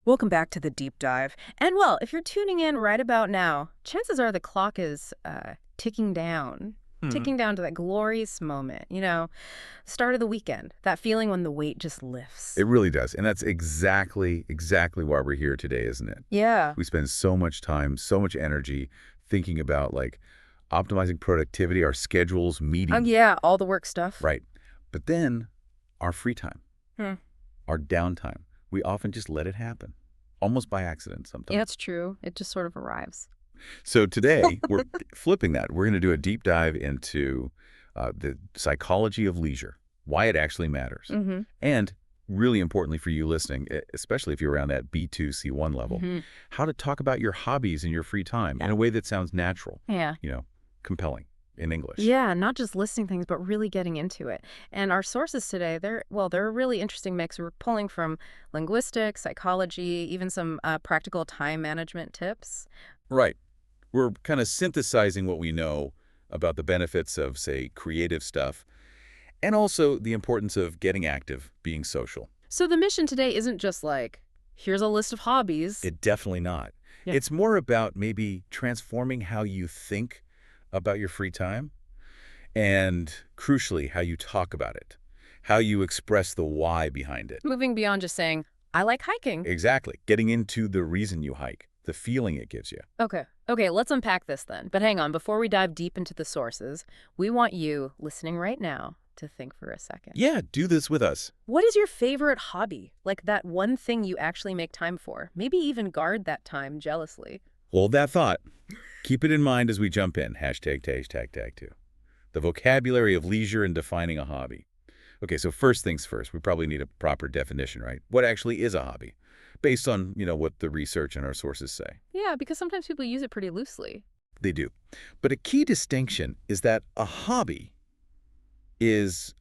Welcome back to the deep dive. And well, if you're tuning in right about now, chances are the clock is ticking down. Hmm. Ticking down to that glorious moment, start of the weekend, that feeling when the weight just lifts. It really does. And that's exactly why we're here today, isn't it? Yeah. We spend so much time, so much energy thinking about like optimizing productivity, our schedules, Oh, meetings, yeah, all the work stuff. right? But then our free time, Hmm. our downtime, we often just let it happen, almost by accident Yeah, sometimes. it's true. It just sort of arrives. So today we're flipping that. We're going to do a deep dive into the psychology of leisure, why it actually matters, Mm-hmm. and really importantly for you listening, especially if you're around that B2, C1 level, Mm-hmm. how to talk about your hobbies in your free time in Yeah. a way that sounds natural, Yeah. compelling in English. Yeah, not just listing things, but really getting into it. And our sources today, they're a really interesting mix. We're pulling from linguistics, psychology, even some practical time management tips. Right. We're kind of synthesizing what we know about the benefits of, say, creative stuff, and also the importance of getting active, being social. So the mission today isn't just like, here's a list of hobbies. It definitely not. Yeah. It's more about maybe transforming how you think about your free time and, crucially, how you talk about it, how you express the why behind it. Moving beyond just saying, I like hiking. Exactly. Getting into the reason you hike, the feeling it gives you. Okay, let's unpack this then. But hang on, before we dive deep into the sources, we want you, listening right now, to think for a second. Yeah, do this with us. What is your favorite hobby? Like that one thing you actually make time for? Maybe even guard that time jealously. Hold that thought. Keep it in mind as we jump in. Hashtag two. The vocabulary of leisure and defining a hobby. Okay, so first things first, we probably need a proper definition, right? What actually is a hobby? Based on, what the research and our sources say. Yeah, because sometimes people use it pretty loosely. They do. But a key distinction is that a hobby is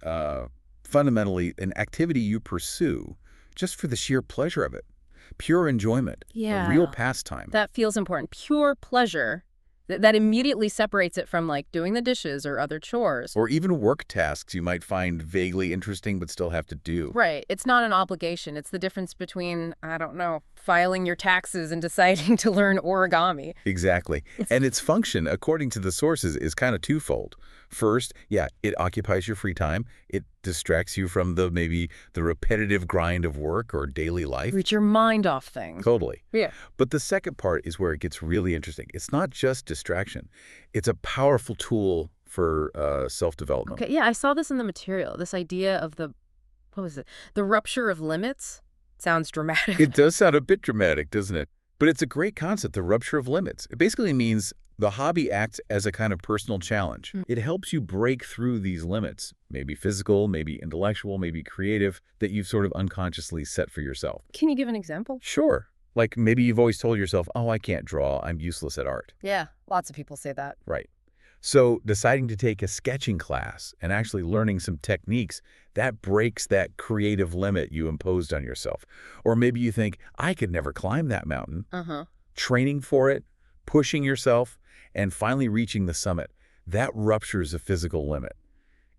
fundamentally an activity you pursue just for the sheer pleasure of it. Pure enjoyment. A real pastime. That feels important. Pure pleasure. That immediately separates it from like doing the dishes or other chores. Or even work tasks you might find vaguely interesting but still have to do. Right. It's not an obligation. It's the difference between, I don't know, filing your taxes and deciding to learn origami. Exactly. And its function, according to the sources, is kind of twofold. First, yeah, it occupies your free time. It distracts you from maybe the repetitive grind of work or daily life. Reach your mind off things. Totally. Yeah. But the second part is where it gets really interesting. It's not just distraction. It's a powerful tool for self-development. Okay, yeah, I saw this in the material. This idea of what was it? The rupture of limits. Sounds dramatic. It does sound a bit dramatic, doesn't it? But it's a great concept, the rupture of limits. It basically means the hobby acts as a kind of personal challenge. It helps you break through these limits, maybe physical, maybe intellectual, maybe creative, that you've sort of unconsciously set for yourself. Can you give an example? Sure. Like maybe you've always told yourself, oh, I can't draw, I'm useless at art. Yeah, lots of people say that. Right. So deciding to take a sketching class and actually learning some techniques, that breaks that creative limit you imposed on yourself. Or maybe you think, I could never climb that mountain. Uh-huh. Training for it, pushing yourself, and finally reaching the summit, that ruptures a physical limit.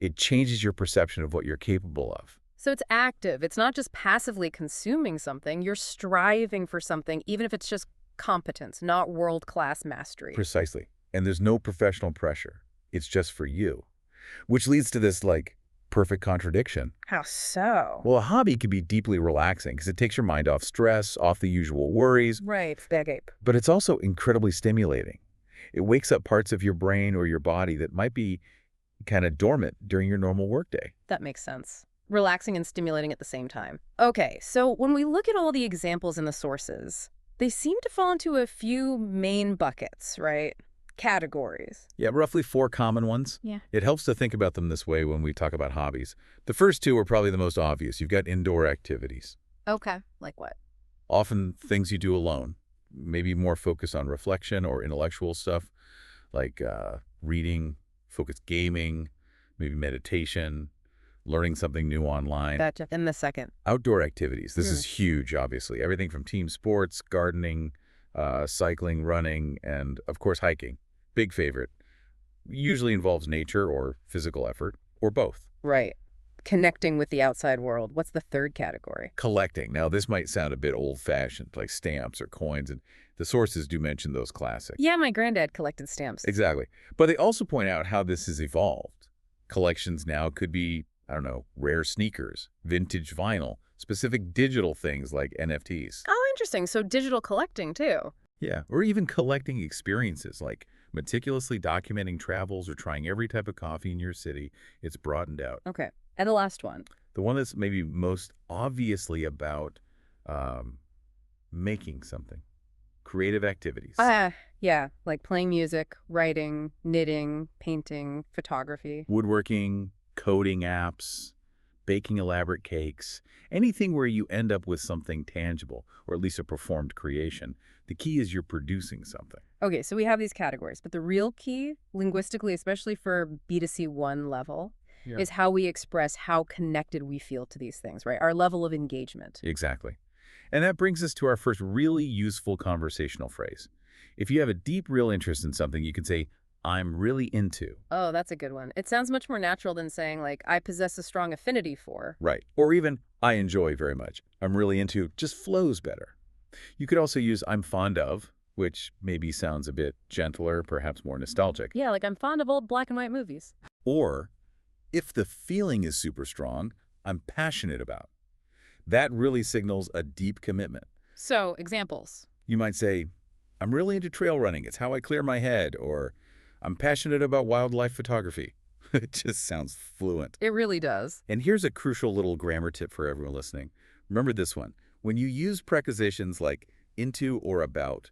It changes your perception of what you're capable of. So it's active. It's not just passively consuming something. You're striving for something, even if it's just competence, not world-class mastery. Precisely. And there's no professional pressure. It's just for you. Which leads to this, perfect contradiction. How so? Well, a hobby can be deeply relaxing because it takes your mind off stress, off the usual worries, Right, big ape. but it's also incredibly stimulating. It wakes up parts of your brain or your body that might be kind of dormant during your normal workday. That makes sense. Relaxing and stimulating at the same time. Okay, so when we look at all the examples in the sources, they seem to fall into a few main buckets, right? Categories. Yeah, roughly 4 common ones. Yeah. It helps to think about them this way when we talk about hobbies. The first 2 are probably the most obvious. You've got indoor activities. Okay, like what? Often things you do alone. Maybe more focused on reflection or intellectual stuff, like reading, focused gaming, maybe meditation, learning something new online. Gotcha. And the second. Outdoor activities. This is huge, obviously. Everything from team sports, gardening, cycling, running, and, of course, hiking. Big favorite. Usually involves nature or physical effort, or both. Right. connecting with the outside world. What's the third category? Collecting. Now, this might sound a bit old-fashioned, like stamps or coins, and the sources do mention those classics. Yeah, my granddad collected stamps. Exactly. But they also point out how this has evolved. Collections now could be, I don't know, rare sneakers, vintage vinyl, specific digital things like NFTs. Oh, interesting. So digital collecting, too. Yeah, or even collecting experiences, like meticulously documenting travels or trying every type of coffee in your city. It's broadened out. Okay. And the last one. The one that's maybe most obviously about making something, creative activities. Yeah, like playing music, writing, knitting, painting, photography. Woodworking, coding apps, baking elaborate cakes, anything where you end up with something tangible, or at least a performed creation. The key is you're producing something. Okay, so we have these categories, but the real key, linguistically, especially for B2C1 level, is how we express how connected we feel to these things, right? Our level of engagement. Exactly. And that brings us to our first really useful conversational phrase. If you have a deep, real interest in something, you can say, I'm really into. Oh, that's a good one. It sounds much more natural than saying, like, I possess a strong affinity for. Right. Or even, I enjoy very much. I'm really into just flows better. You could also use I'm fond of, which maybe sounds a bit gentler, perhaps more nostalgic. Yeah, like I'm fond of old black and white movies. Or, if the feeling is super strong, I'm passionate about. That really signals a deep commitment. So, examples. You might say, I'm really into trail running. It's how I clear my head. Or, I'm passionate about wildlife photography. It just sounds fluent. It really does. And here's a crucial little grammar tip for everyone listening. Remember this one. When you use prepositions like into or about,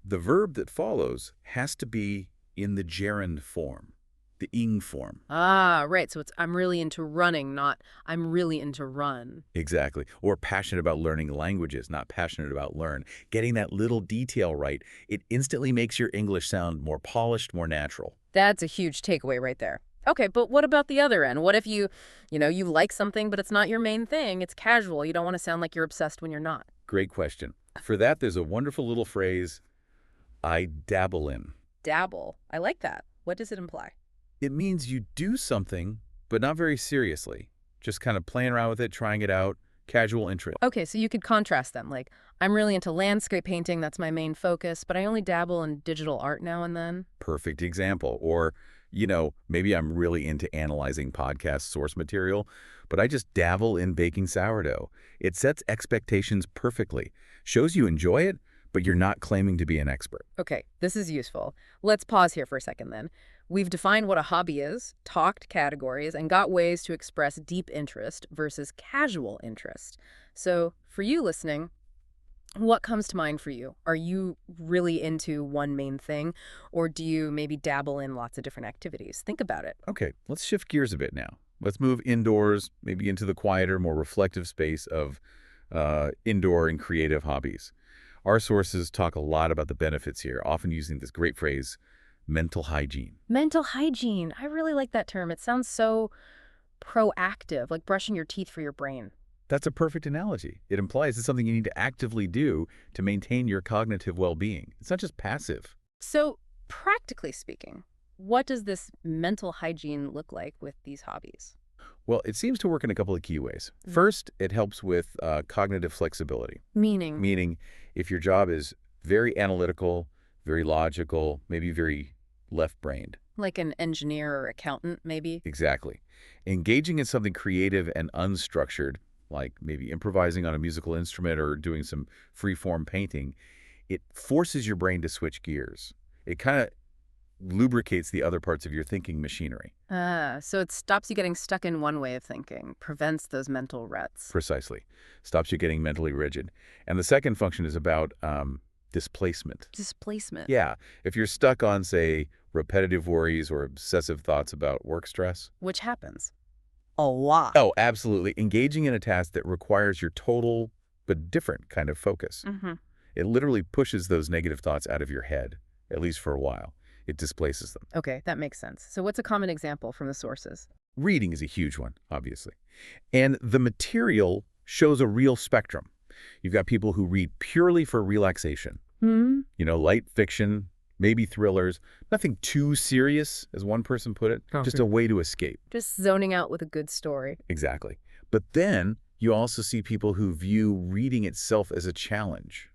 the verb that follows has to be in the gerund form, the ing form. Ah, right. So it's I'm really into running, not I'm really into run. Exactly. Or passionate about learning languages, not passionate about learn. Getting that little detail right, it instantly makes your English sound more polished, more natural. That's a huge takeaway right there. Okay, but what about the other end? What if you like something, but it's not your main thing? It's casual. You don't want to sound like you're obsessed when you're not. Great question. For that, there's a wonderful little phrase, I dabble in. Dabble. I like that. What does it imply? It means you do something, but not very seriously. Just kind of playing around with it, trying it out, casual interest. Okay, so you could contrast them. Like, I'm really into landscape painting. That's my main focus, but I only dabble in digital art now and then. Perfect example. Or, maybe I'm really into analyzing podcast source material, but I just dabble in baking sourdough. It sets expectations perfectly, shows you enjoy it, but you're not claiming to be an expert. Okay, this is useful. Let's pause here for a second then. We've defined what a hobby is, talked categories, and got ways to express deep interest versus casual interest. So for you listening, what comes to mind for you? Are you really into one main thing, or do you maybe dabble in lots of different activities? Think about it. Okay, let's shift gears a bit now. Let's move indoors, maybe into the quieter, more reflective space of indoor and creative hobbies. Our sources talk a lot about the benefits here, often using this great phrase, mental hygiene. Mental hygiene. I really like that term. It sounds so proactive, like brushing your teeth for your brain. That's a perfect analogy. It implies it's something you need to actively do to maintain your cognitive well-being. It's not just passive. So, practically speaking, what does this mental hygiene look like with these hobbies? Well, it seems to work in a couple of key ways. First, it helps with cognitive flexibility. Meaning? Meaning, if your job is very analytical, very logical, maybe very left-brained. Like an engineer or accountant, maybe? Exactly. Engaging in something creative and unstructured, like maybe improvising on a musical instrument or doing some free-form painting, it forces your brain to switch gears. It kind of lubricates the other parts of your thinking machinery. So it stops you getting stuck in one way of thinking, prevents those mental ruts. Precisely. Stops you getting mentally rigid. And the second function is about displacement. Displacement. Yeah. If you're stuck on, say, repetitive worries or obsessive thoughts about work stress. Which happens a lot. Oh, absolutely. Engaging in a task that requires your total but different kind of focus. It literally pushes those negative thoughts out of your head, at least for a while. It displaces them. Okay, that makes sense. So what's a common example from the sources? Reading is a huge one, obviously. And the material shows a real spectrum. You've got people who read purely for relaxation. Light fiction, maybe thrillers. Nothing too serious, as one person put it, just a way to escape. Just zoning out with a good story. Exactly. But then you also see people who view reading itself as a challenge,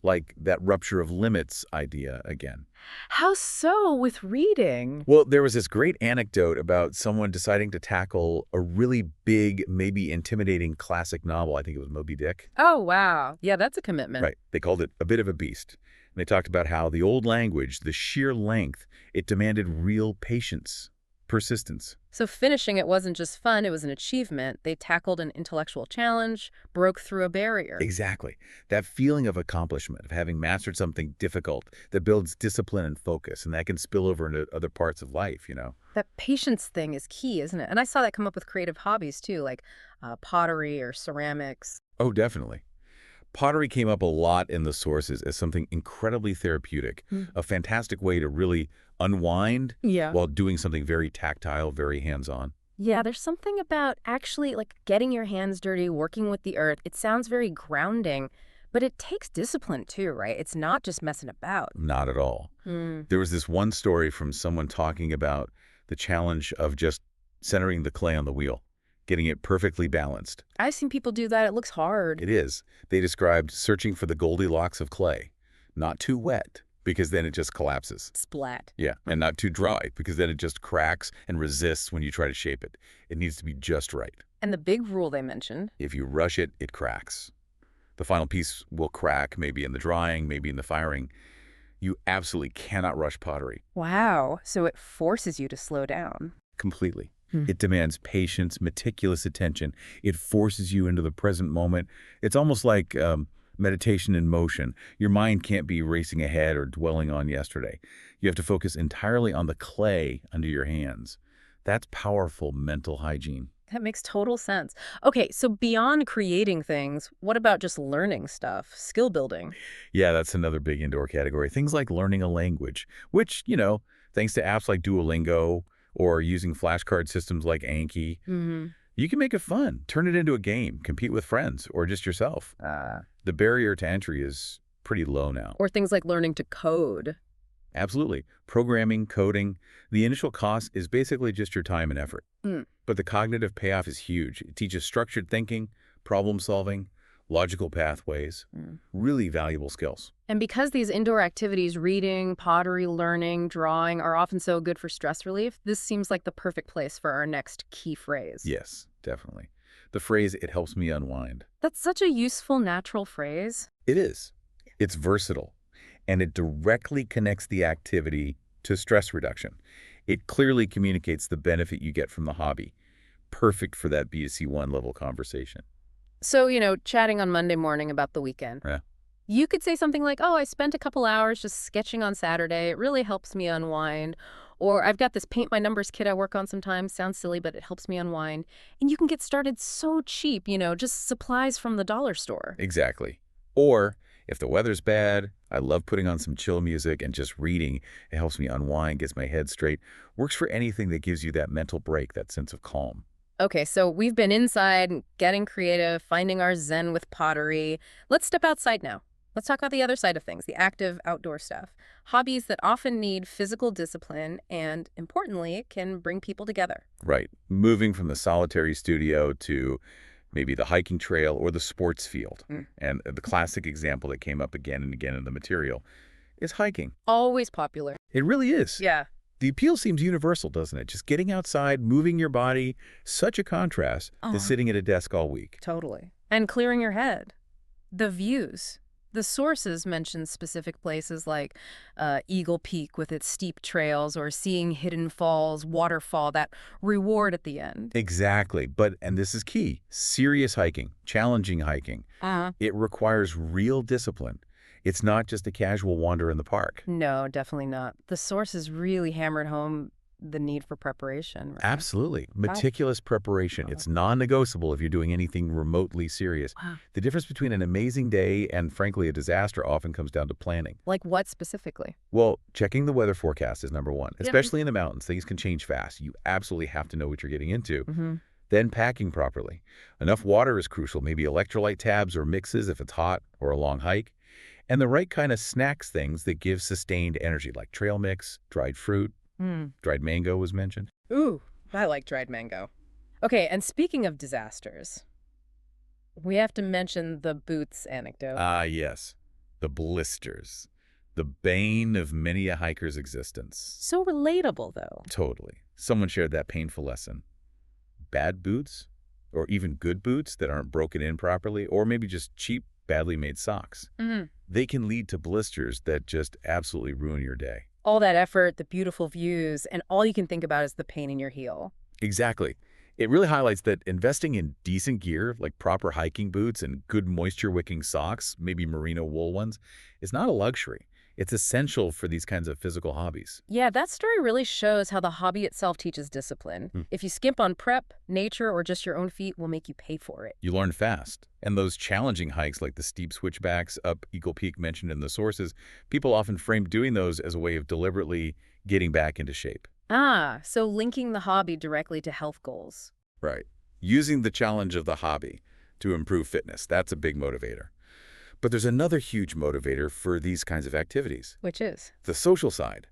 like that rupture of limits idea again. How so with reading? Well, there was this great anecdote about someone deciding to tackle a really big, maybe intimidating classic novel. I think it was Moby Dick. Oh, wow. Yeah, that's a commitment. Right. They called it a bit of a beast. And they talked about how the old language, the sheer length, it demanded real patience, persistence. So finishing it wasn't just fun, it was an achievement. They tackled an intellectual challenge, broke through a barrier. Exactly. That feeling of accomplishment, of having mastered something difficult that builds discipline and focus, and that can spill over into other parts of life, you know? That patience thing is key, isn't it? And I saw that come up with creative hobbies too, like pottery or ceramics. Oh, definitely. Pottery came up a lot in the sources as something incredibly therapeutic, a fantastic way to really unwind Yeah. while doing something very tactile, very hands-on. Yeah, there's something about actually like getting your hands dirty, working with the earth. It sounds very grounding, but it takes discipline too, right? It's not just messing about. Not at all. There was this one story from someone talking about the challenge of just centering the clay on the wheel, getting it perfectly balanced. I've seen people do that. It looks hard. It is. They described searching for the Goldilocks of clay. Not too wet, because then it just collapses. Splat. Yeah, and not too dry, because then it just cracks and resists when you try to shape it. It needs to be just right. And the big rule they mentioned. If you rush it, it cracks. The final piece will crack, maybe in the drying, maybe in the firing. You absolutely cannot rush pottery. Wow. So it forces you to slow down. Completely. It demands patience, meticulous attention. It forces you into the present moment. It's almost like meditation in motion. Your mind can't be racing ahead or dwelling on yesterday. You have to focus entirely on the clay under your hands. That's powerful mental hygiene. That makes total sense. Okay, so beyond creating things, what about just learning stuff, skill building? Yeah, that's another big indoor category. Things like learning a language, which, thanks to apps like Duolingo or using flashcard systems like Anki, you can make it fun. Turn it into a game, compete with friends, or just yourself. The barrier to entry is pretty low now. Or things like learning to code. Absolutely. Programming, coding, the initial cost is basically just your time and effort. But the cognitive payoff is huge. It teaches structured thinking, problem solving, logical pathways, really valuable skills. And because these indoor activities, reading, pottery, learning, drawing, are often so good for stress relief, this seems like the perfect place for our next key phrase. Yes, definitely. The phrase, "it helps me unwind." That's such a useful, natural phrase. It is. It's versatile, and it directly connects the activity to stress reduction. It clearly communicates the benefit you get from the hobby. Perfect for that B2C1 level conversation. So, chatting on Monday morning about the weekend. Yeah. You could say something like, oh, I spent a couple hours just sketching on Saturday. It really helps me unwind. Or I've got this paint by numbers kit I work on sometimes. Sounds silly, but it helps me unwind. And you can get started so cheap, just supplies from the dollar store. Exactly. Or if the weather's bad, I love putting on some chill music and just reading. It helps me unwind, gets my head straight. Works for anything that gives you that mental break, that sense of calm. Okay, so we've been inside, getting creative, finding our zen with pottery. Let's step outside now. Let's talk about the other side of things, the active outdoor stuff. Hobbies that often need physical discipline and, importantly, can bring people together. Right. Moving from the solitary studio to maybe the hiking trail or the sports field. And the classic example that came up again and again in the material is hiking. Always popular. It really is. Yeah. The appeal seems universal, doesn't it? Just getting outside, moving your body, such a contrast to sitting at a desk all week. Totally. And clearing your head. The views. The sources mention specific places like Eagle Peak with its steep trails or seeing hidden falls, waterfall, that reward at the end. Exactly. And this is key, serious hiking, challenging hiking. It requires real discipline. It's not just a casual wander in the park. No, definitely not. The sources really hammered home the need for preparation. Right? Absolutely. Meticulous preparation. It's non-negotiable if you're doing anything remotely serious. The difference between an amazing day and, frankly, a disaster often comes down to planning. Like what specifically? Well, checking the weather forecast is number one. Especially in the mountains, things can change fast. You absolutely have to know what you're getting into. Then packing properly. Enough water is crucial, maybe electrolyte tabs or mixes if it's hot or a long hike. And the right kind of snacks things that give sustained energy, like trail mix, dried fruit, Hmm. dried mango was mentioned. Ooh, I like dried mango. Okay, and speaking of disasters, we have to mention the boots anecdote. Ah, yes. The blisters. The bane of many a hiker's existence. So relatable, though. Totally. Someone shared that painful lesson. Bad boots, or even good boots that aren't broken in properly, or maybe just cheap, badly made socks, Hmm. they can lead to blisters that just absolutely ruin your day. All that effort, the beautiful views, and all you can think about is the pain in your heel. Exactly. It really highlights that investing in decent gear, like proper hiking boots and good moisture-wicking socks, maybe merino wool ones, is not a luxury. It's essential for these kinds of physical hobbies. Yeah, that story really shows how the hobby itself teaches discipline. Hmm. If you skimp on prep, nature, or just your own feet will make you pay for it. You learn fast. And those challenging hikes like the steep switchbacks up Eagle Peak mentioned in the sources, people often frame doing those as a way of deliberately getting back into shape. Ah, so linking the hobby directly to health goals. Right. Using the challenge of the hobby to improve fitness, that's a big motivator. But there's another huge motivator for these kinds of activities. Which is? The social side,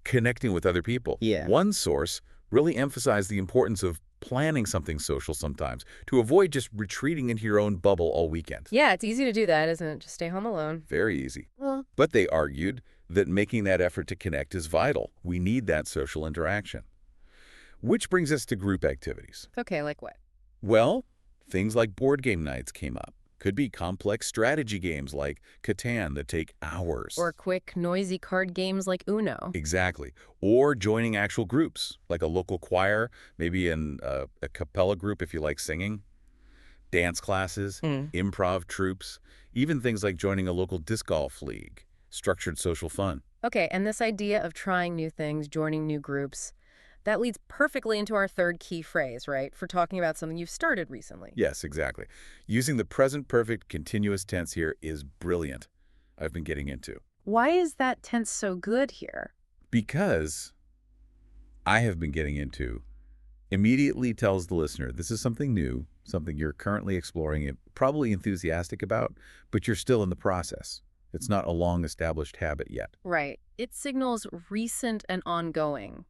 connecting with other people. Yeah. One source really emphasized the importance of planning something social sometimes to avoid just retreating into your own bubble all weekend. Yeah, it's easy to do that, isn't it? Just stay home alone. Very easy. Well, But they argued that making that effort to connect is vital. We need that social interaction. Which brings us to group activities. okay, like what? Well, things like board game nights came up. Could be complex strategy games like Catan that take hours. Or quick, noisy card games like Uno. Exactly. Or joining actual groups, like a local choir, maybe in a cappella group if you like singing, dance classes, Mm. improv troops, even things like joining a local disc golf league, structured social fun. Okay, and this idea of trying new things, joining new groups, that leads perfectly into our third key phrase, right? For talking about something you've started recently. Yes, exactly. Using the present perfect continuous tense here is brilliant. I've been getting into. Why is that tense so good here? Because I have been getting into immediately tells the listener this is something new, something you're currently exploring and probably enthusiastic about, but you're still in the process. It's not a long-established habit yet. Right. It signals recent and ongoing.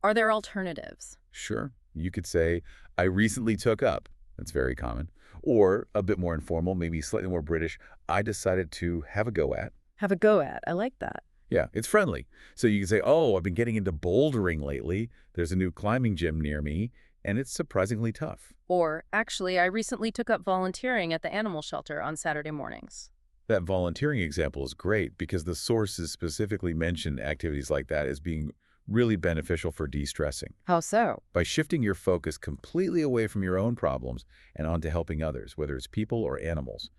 Are there alternatives? Sure, you could say, I recently took up. That's very common. Or a bit more informal, maybe slightly more British, I decided to have a go at. Have a go at. I like that. Yeah, it's friendly. So you can say, oh, I've been getting into bouldering lately. There's a new climbing gym near me, and it's surprisingly tough. Or, actually, I recently took up volunteering at the animal shelter on Saturday mornings. That volunteering example is great because the sources specifically mention activities like that as being really beneficial for de-stressing. How so? By shifting your focus completely away from your own problems and onto helping others, whether it's people or animals,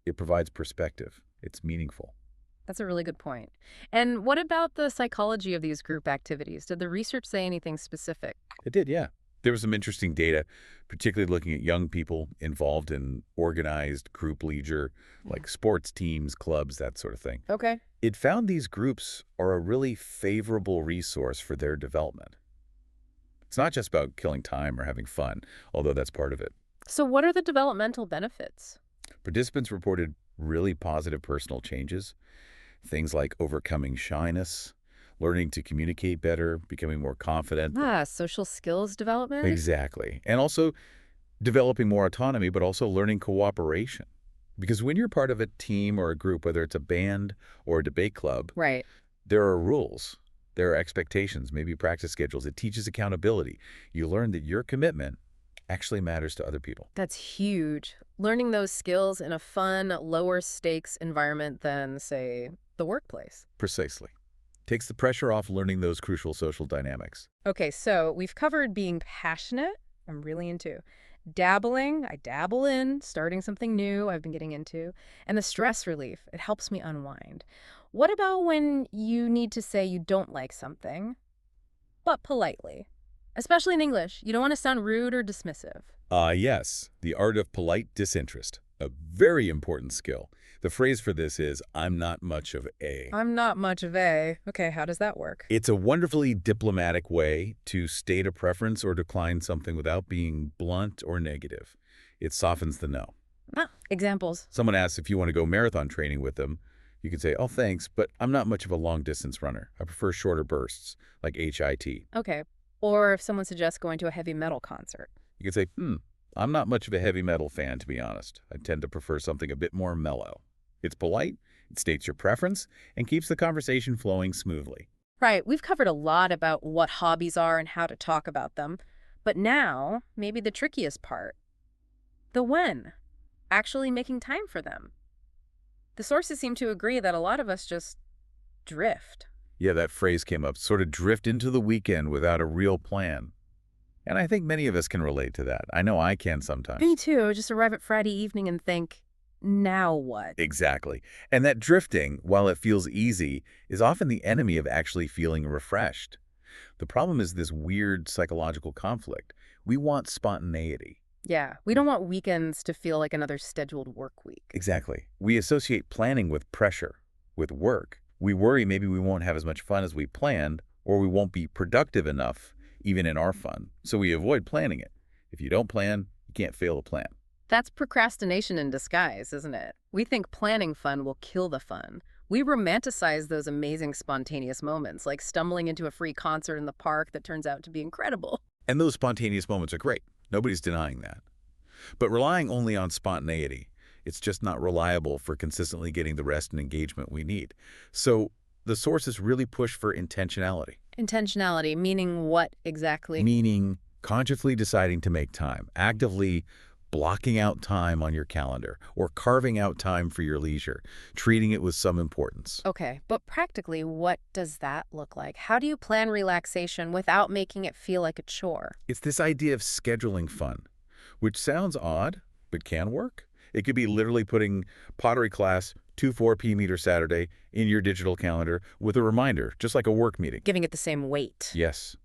it provides perspective. It's meaningful. That's a really good point. And what about the psychology of these group activities? Did the research say anything specific? It did, yeah. There was some interesting data, particularly looking at young people involved in organized group leisure, like sports teams, clubs, that sort of thing. Okay. It found these groups are a really favorable resource for their development. It's not just about killing time or having fun, although that's part of it. So what are the developmental benefits? Participants reported really positive personal changes, things like overcoming shyness, learning to communicate better, becoming more confident. Ah, social skills development? Exactly. And also developing more autonomy, but also learning cooperation. Because when you're part of a team or a group, whether it's a band or a debate club, Right. there are rules, there are expectations, maybe practice schedules. It teaches accountability. You learn that your commitment actually matters to other people. That's huge. Learning those skills in a fun, lower stakes environment than, say, the workplace. Precisely. Takes the pressure off learning those crucial social dynamics. Okay, so we've covered being passionate. I'm really into. Dabbling, I dabble in, starting something new I've been getting into. And the stress relief, it helps me unwind. What about when you need to say you don't like something, but politely? Especially in English, you don't want to sound rude or dismissive. Yes, the art of polite disinterest, a very important skill. The phrase for this is, I'm not much of a. I'm not much of a. Okay, how does that work? It's a wonderfully diplomatic way to state a preference or decline something without being blunt or negative. It softens the no. Ah, examples. Someone asks if you want to go marathon training with them. You could say, oh, thanks, but I'm not much of a long-distance runner. I prefer shorter bursts, like HIT. Okay. Or if someone suggests going to a heavy metal concert. You could say, I'm not much of a heavy metal fan, to be honest. I tend to prefer something a bit more mellow. It's polite, it states your preference, and keeps the conversation flowing smoothly. Right, we've covered a lot about what hobbies are and how to talk about them. But now, maybe the trickiest part, the when. Actually making time for them. The sources seem to agree that a lot of us just drift. Yeah, that phrase came up, sort of drift into the weekend without a real plan. And I think many of us can relate to that. I know I can sometimes. Me too, just arrive at Friday evening and think, now what? Exactly. And that drifting, while it feels easy, is often the enemy of actually feeling refreshed. The problem is this weird psychological conflict. We want spontaneity. Yeah, we don't want weekends to feel like another scheduled work week. Exactly. We associate planning with pressure, with work. We worry maybe we won't have as much fun as we planned, or we won't be productive enough, even in our fun. So we avoid planning it. If you don't plan, you can't fail to plan. That's procrastination in disguise, isn't it? We think planning fun will kill the fun. We romanticize those amazing spontaneous moments, like stumbling into a free concert in the park that turns out to be incredible. And those spontaneous moments are great. Nobody's denying that. But relying only on spontaneity, it's just not reliable for consistently getting the rest and engagement we need. So the sources really push for intentionality. Intentionality, meaning what exactly? Meaning consciously deciding to make time, actively blocking out time on your calendar, or carving out time for your leisure, treating it with some importance. Okay, but practically, what does that look like? How do you plan relaxation without making it feel like a chore? It's this idea of scheduling fun, which sounds odd, but can work. It could be literally putting pottery class 2-4 p.m. either Saturday in your digital calendar with a reminder, just like a work meeting. Giving it the same weight. Yes.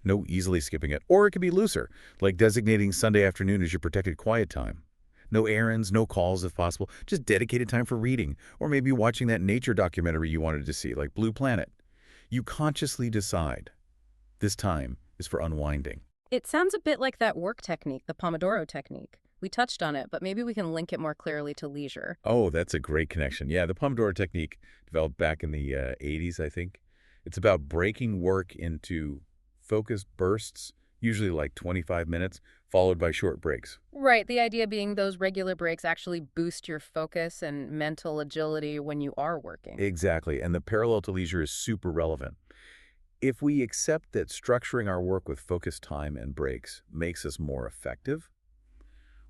No easily skipping it. Or it could be looser, like designating Sunday afternoon as your protected quiet time. No errands, no calls if possible, just dedicated time for reading, or maybe watching that nature documentary you wanted to see, like Blue Planet. You consciously decide, this time is for unwinding. It sounds a bit like that work technique, the Pomodoro technique. We touched on it, but maybe we can link it more clearly to leisure. Oh, that's a great connection. Yeah, the Pomodoro technique developed back in the 80s, I think. It's about breaking work into focused bursts, usually like 25 minutes, followed by short breaks. Right, the idea being those regular breaks actually boost your focus and mental agility when you are working. Exactly, and the parallel to leisure is super relevant. If we accept that structuring our work with focused time and breaks makes us more effective,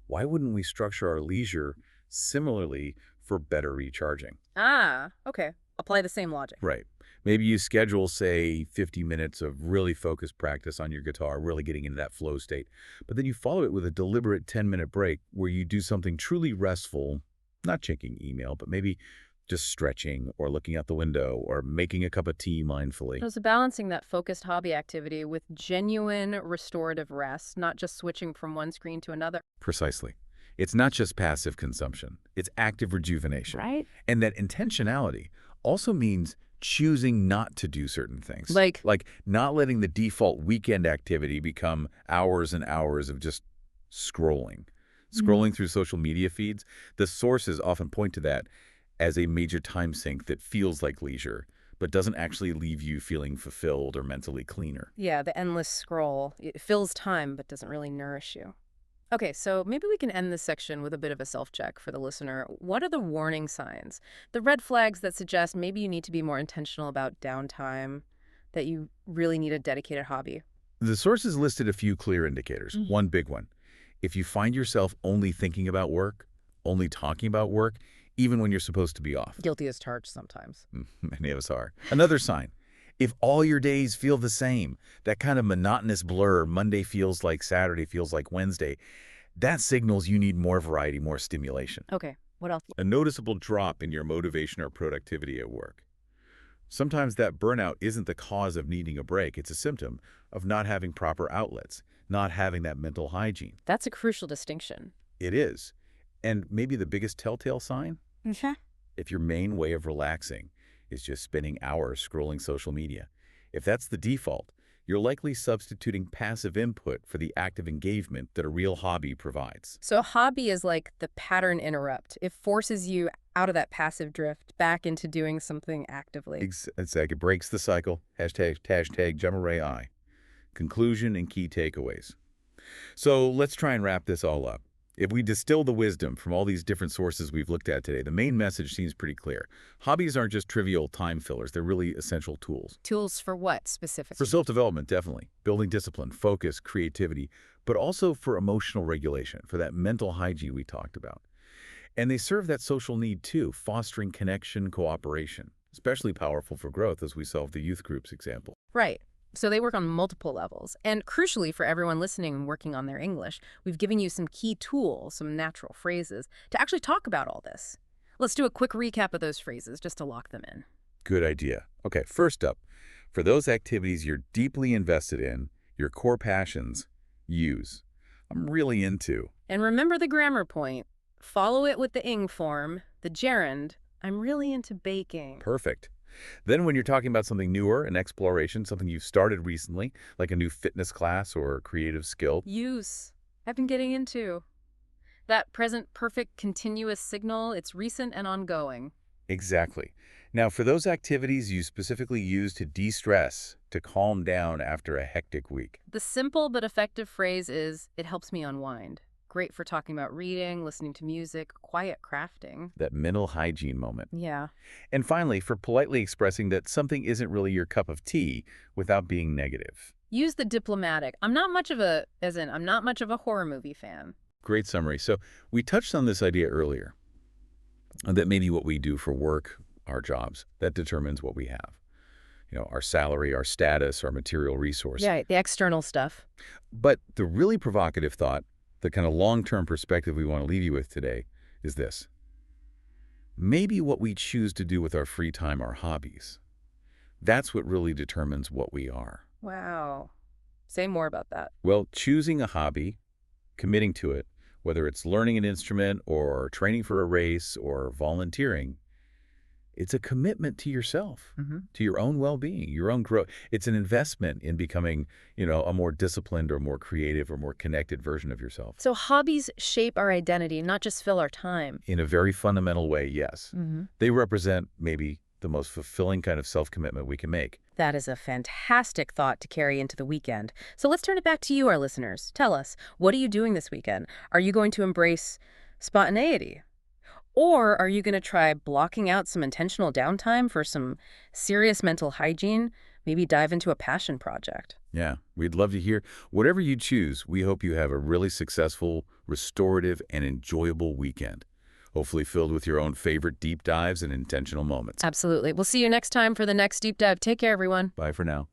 why wouldn't we structure our leisure similarly for better recharging? Ah, okay. Apply the same logic. Right. Maybe you schedule, say, 50 minutes of really focused practice on your guitar, really getting into that flow state. But then you follow it with a deliberate 10-minute break where you do something truly restful, not checking email, but maybe just stretching or looking out the window or making a cup of tea mindfully. So balancing that focused hobby activity with genuine restorative rest, not just switching from one screen to another. Precisely. It's not just passive consumption. It's active rejuvenation. Right? And that intentionality also means choosing not to do certain things. Like not letting the default weekend activity become hours and hours of just scrolling. Scrolling through social media feeds. The sources often point to that as a major time sink that feels like leisure, but doesn't actually leave you feeling fulfilled or mentally cleaner. Yeah, the endless scroll. It fills time, but doesn't really nourish you. Okay, so maybe we can end this section with a bit of a self-check for the listener. What are the warning signs, the red flags that suggest maybe you need to be more intentional about downtime, that you really need a dedicated hobby? The sources listed a few clear indicators. One big one. If you find yourself only thinking about work, only talking about work, even when you're supposed to be off. Guilty as charged sometimes. Many of us are. Another sign. If all your days feel the same, that kind of monotonous blur, Monday feels like Saturday feels like Wednesday, that signals you need more variety, more stimulation. Okay, what else? A noticeable drop in your motivation or productivity at work. Sometimes that burnout isn't the cause of needing a break. It's a symptom of not having proper outlets, not having that mental hygiene. That's a crucial distinction. It is. And maybe the biggest telltale sign? If your main way of relaxing is just spending hours scrolling social media. If that's the default, you're likely substituting passive input for the active engagement that a real hobby provides. So a hobby is like the pattern interrupt. It forces you out of that passive drift back into doing something actively. It's like it breaks the cycle. Hashtag Jamaray I. Conclusion and key takeaways. So let's try and wrap this all up. If we distill the wisdom from all these different sources we've looked at today, the main message seems pretty clear. Hobbies aren't just trivial time fillers. They're really essential tools. Tools for what For specifically? self-development, definitely. Building discipline, focus, creativity, but also for emotional regulation, for that mental hygiene we talked about. And they serve that social need too, fostering connection, cooperation. Especially powerful for growth, as we saw with the youth group's example. Right. So they work on multiple levels. And crucially for everyone listening and working on their English, we've given you some key tools, some natural phrases, to actually talk about all this. Let's do a quick recap of those phrases just to lock them in. Good idea. Okay, first up, for those activities you're deeply invested in, your core passions, use. I'm really into. And remember the grammar point. Follow it with the ing form, the gerund. I'm really into baking. Perfect. Then when you're talking about something newer, an exploration, something you've started recently, like a new fitness class or creative skill. Use. I've been getting into. That present perfect continuous signal, it's recent and ongoing. Exactly. Now, for those activities you specifically use to de-stress, to calm down after a hectic week. The simple but effective phrase is, it helps me unwind. Great for talking about reading, listening to music, quiet crafting. That mental hygiene moment. Yeah. And finally, for politely expressing that something isn't really your cup of tea without being negative. Use the diplomatic. I'm not much of a horror movie fan. Great summary. So we touched on this idea earlier, that maybe what we do for work, our jobs, that determines what we have. You know, our salary, our status, our material resource. Yeah, the external stuff. But the really provocative thought, the kind of long-term perspective we want to leave you with today is this. Maybe what we choose to do with our free time, our hobbies, that's what really determines what we are. Wow. Say more about that. Well, choosing a hobby, committing to it, whether it's learning an instrument or training for a race or volunteering, it's a commitment to yourself, to your own well-being, your own growth. It's an investment in becoming, a more disciplined or more creative or more connected version of yourself. So hobbies shape our identity, not just fill our time. In a very fundamental way, yes. They represent maybe the most fulfilling kind of self-commitment we can make. That is a fantastic thought to carry into the weekend. So let's turn it back to you, our listeners. Tell us, what are you doing this weekend? Are you going to embrace spontaneity? Or are you going to try blocking out some intentional downtime for some serious mental hygiene? Maybe dive into a passion project. Yeah, we'd love to hear. Whatever you choose, we hope you have a really successful, restorative, and enjoyable weekend. Hopefully filled with your own favorite deep dives and intentional moments. Absolutely. We'll see you next time for the next deep dive. Take care, everyone. Bye for now.